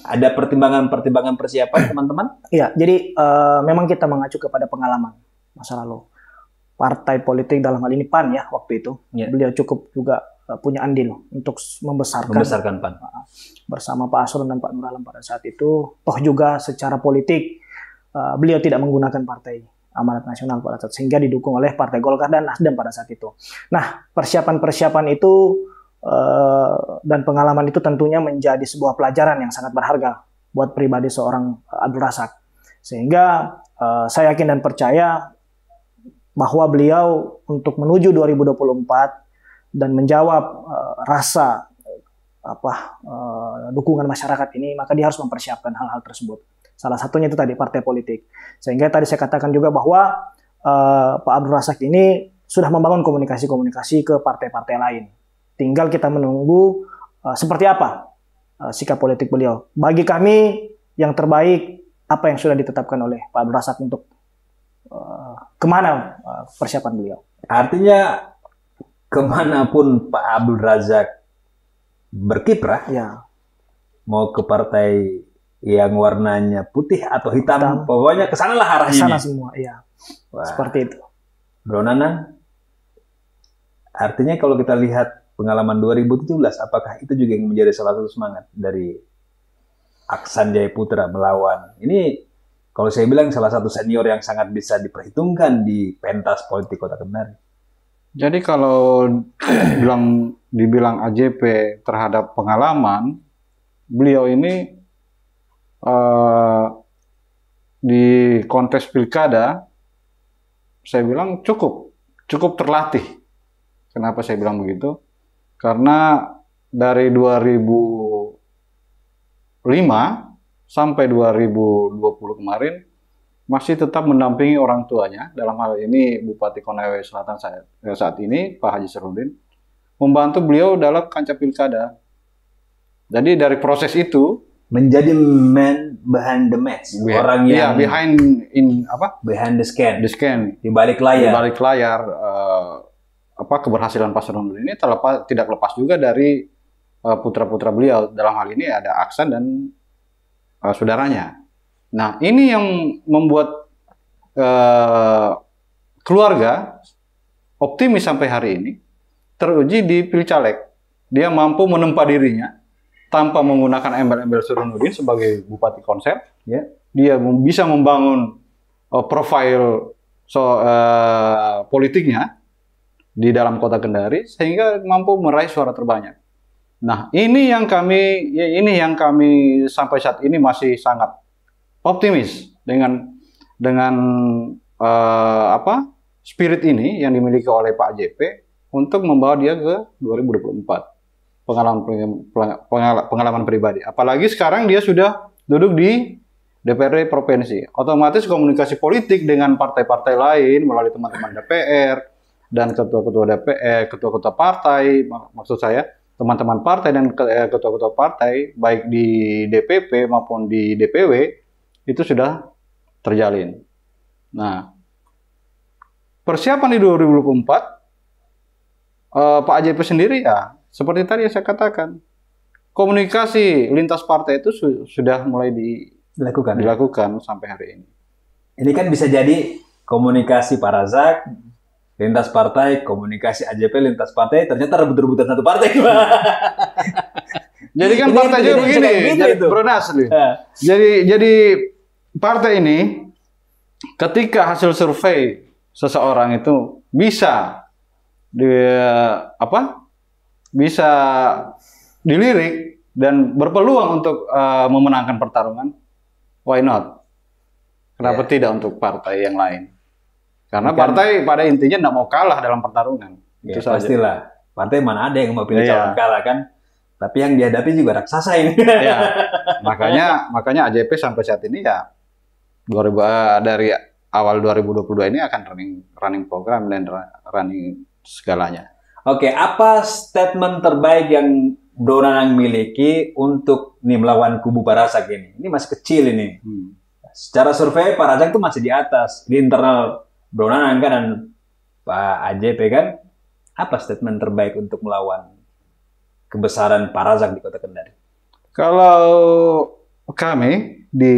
Ada pertimbangan persiapan teman-teman? Iya, jadi memang kita mengacu kepada pengalaman masa lalu. Partai politik dalam hal ini PAN ya waktu itu, beliau cukup juga punya andil untuk membesarkan PAN bersama Pak Asrun dan Pak Nur Alam pada saat itu. Toh juga secara politik beliau tidak menggunakan Partai Amanat Nasional pada saat, sehingga didukung oleh Partai Golkar dan Nasdem pada saat itu. Nah, persiapan-persiapan itu dan pengalaman itu tentunya menjadi sebuah pelajaran yang sangat berharga buat pribadi seorang Abdul Razak. Sehingga saya yakin dan percaya bahwa beliau untuk menuju 2024 dan menjawab rasa dukungan masyarakat ini, maka dia harus mempersiapkan hal-hal tersebut. Salah satunya itu tadi partai politik. Sehingga tadi saya katakan juga bahwa Pak Abdul Razak ini sudah membangun komunikasi-komunikasi ke partai-partai lain. Tinggal kita menunggu seperti apa sikap politik beliau. Bagi kami yang terbaik apa yang sudah ditetapkan oleh Pak Abdul Razak untuk kemana persiapan beliau. Artinya kemanapun Pak Abdul Razak berkiprah, mau ke partai yang warnanya putih atau hitam. Pokoknya kesanalah arahnya. Kesana semua, iya. Seperti itu. Bro Nanan, artinya kalau kita lihat pengalaman 2017, apakah itu juga yang menjadi salah satu semangat dari Aksan Jaya Putra melawan? Ini kalau saya bilang salah satu senior yang sangat bisa diperhitungkan di pentas politik Kota Kendari. Jadi kalau dibilang AJP terhadap pengalaman, beliau ini di kontes pilkada, saya bilang cukup terlatih. Kenapa saya bilang begitu? Karena dari 2005 sampai 2020 kemarin masih tetap mendampingi orang tuanya, dalam hal ini Bupati Konawe Selatan saat ini Pak Haji Sarudin, membantu beliau dalam kancah pilkada. Jadi dari proses itu menjadi man behind the match, orang yang behind the scan, di balik layar. keberhasilan Pak Sahrul ini tidak lepas juga dari putra-putra beliau. Dalam hal ini ada Aksan dan saudaranya. Nah, ini yang membuat keluarga optimis sampai hari ini, teruji di Pilcaleg. Dia mampu menempa dirinya tanpa menggunakan embel-embel Sahrul sebagai bupati konsep. Ya. Dia bisa membangun profil politiknya di dalam kota Kendari sehingga mampu meraih suara terbanyak. Nah, ini yang kami sampai saat ini masih sangat optimis dengan spirit ini yang dimiliki oleh Pak JP untuk membawa dia ke 2024. Pengalaman pribadi. Apalagi sekarang dia sudah duduk di DPRD provinsi. Otomatis komunikasi politik dengan partai-partai lain melalui teman-teman DPR dan ketua-ketua DPR, ketua-ketua partai, maksud saya teman-teman partai dan ketua-ketua partai baik di DPP maupun di DPW itu sudah terjalin. Nah, persiapan di 2024 Pak JP sendiri ya seperti tadi yang saya katakan, komunikasi lintas partai itu sudah mulai dilakukan sampai hari ini. Ini kan bisa jadi komunikasi Pak Razak lintas partai, komunikasi AJP lintas partai, ternyata rebut-rebutan satu partai. Jadi kan partai juga begini, Bro Nasri. Jadi partai ini ketika hasil survei seseorang itu bisa dilirik dan berpeluang untuk memenangkan pertarungan, why not? Kenapa tidak untuk partai yang lain? Karena partai pada intinya tidak mau kalah dalam pertarungan. Itu pastilah. Partai mana ada yang mau pilih calon kalah kan? Tapi yang dihadapi juga raksasa ini. Ya. Makanya AJP sampai saat ini ya dari awal 2022 ini akan running program dan running segalanya. Oke, apa statement terbaik yang Bro Nanang miliki untuk melawan kubu Pak Razak ini? Ini masih kecil ini. Secara survei Pak Razak itu masih di atas. Di internal Bro Nanang kan dan Pak AJP kan. Apa statement terbaik untuk melawan kebesaran Pak Razak di Kota Kendari? Kalau kami di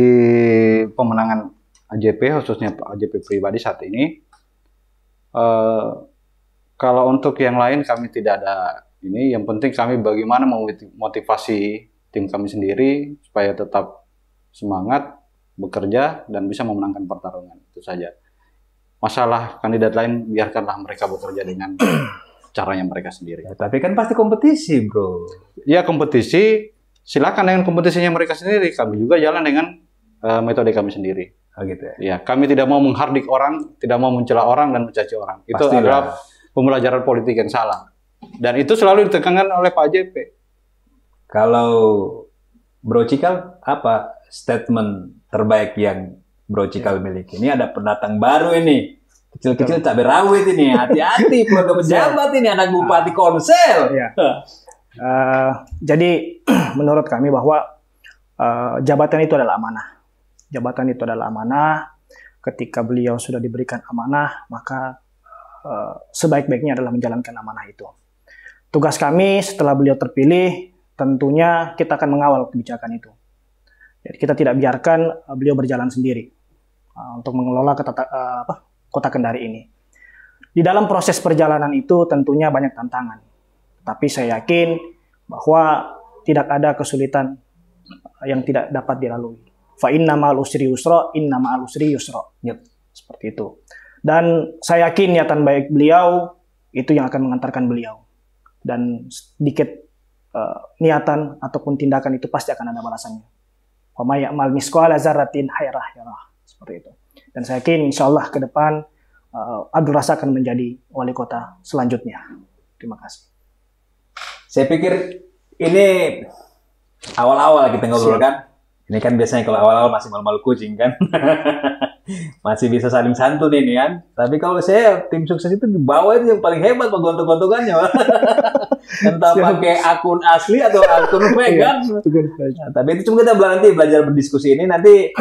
pemenangan AJP, khususnya Pak AJP pribadi saat ini, kalau untuk yang lain kami tidak ada ini. Yang penting kami bagaimana memotivasi tim kami sendiri supaya tetap semangat bekerja dan bisa memenangkan pertarungan. Itu saja. Masalah kandidat lain biarkanlah mereka bekerja dengan caranya mereka sendiri. Ya, tapi kan pasti kompetisi, Bro. Ya kompetisi, silakan dengan kompetisinya mereka sendiri. Kami juga jalan dengan metode kami sendiri. Oh, gitu ya. Ya, kami tidak mau menghardik orang, tidak mau mencela orang dan mencaci orang. Itu adalah pembelajaran politik yang salah. Dan itu selalu ditekankan oleh Pak JP. Kalau Bro Cikal, apa statement terbaik yang Bro Cikal miliki? Ini ada pendatang baru ini. Kecil-kecil cabai rawit ini. Hati-hati keluarga pejabat ini, anak bupati Konsel. Ya. Jadi menurut kami bahwa jabatan itu adalah amanah. Jabatan itu adalah amanah. Ketika beliau sudah diberikan amanah, maka sebaik-baiknya adalah menjalankan amanah itu. Tugas kami setelah beliau terpilih, tentunya kita akan mengawal kebijakan itu. Jadi kita tidak biarkan beliau berjalan sendiri untuk mengelola Kota Kendari ini. Di dalam proses perjalanan itu tentunya banyak tantangan. Tapi saya yakin bahwa tidak ada kesulitan yang tidak dapat dilalui. Fa inna ma'al usri yusra, inna ma'al usri yusra. Seperti itu. Dan saya yakin niatan baik beliau itu yang akan mengantarkan beliau. Dan sedikit niatan ataupun tindakan itu pasti akan ada balasannya. Wa may ya'mal misqala dzarratin khairah yarah. Seperti itu. Dan saya yakin insya Allah ke depan Abdul Razak akan menjadi wali kota selanjutnya. Terima kasih. Saya pikir ini awal-awal kita ngobrol kan. Ini kan biasanya kalau awal-awal masih malu-malu kucing kan. Masih bisa saling santun ini kan. Tapi kalau saya tim sukses itu di bawah itu yang paling hebat gontok-gontokannya. Entah pakai akun asli atau akun fake kan. Nah, tapi itu cuma kita nanti belajar berdiskusi ini. Nanti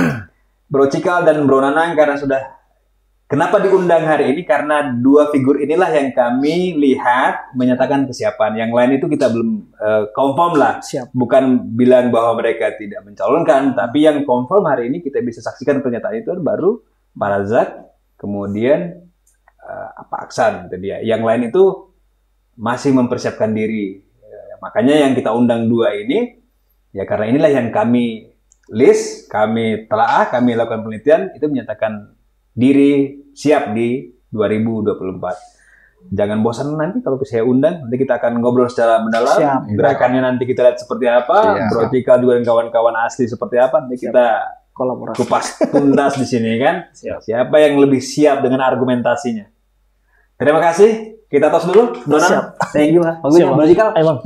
Bro Cikal dan Bro Nanang karena sudah Kenapa diundang hari ini? Karena dua figur inilah yang kami lihat menyatakan kesiapan. Yang lain itu kita belum confirm lah. Siap. Bukan bilang bahwa mereka tidak mencalonkan, tapi yang confirm hari ini kita bisa saksikan pernyataan itu baru Pak Razak, kemudian Pak Aksan, itu dia. Yang lain itu masih mempersiapkan diri. Makanya yang kita undang dua ini, ya karena inilah yang kami list, kami telaah, kami lakukan penelitian, itu menyatakan diri siap di 2024. Jangan bosan nanti kalau saya undang, nanti kita akan ngobrol secara mendalam. Siap. Gerakannya nanti kita lihat seperti apa, Bro Cika juga dan kawan-kawan asli seperti apa, nanti kita Kolaborasi. kupas tuntas di sini kan. Siap. Siapa yang lebih siap dengan argumentasinya. Terima kasih. Kita tos dulu, Donan. Siap. Thank you, Pak. Bagus ya, Bro Cika? Ayo, Bang.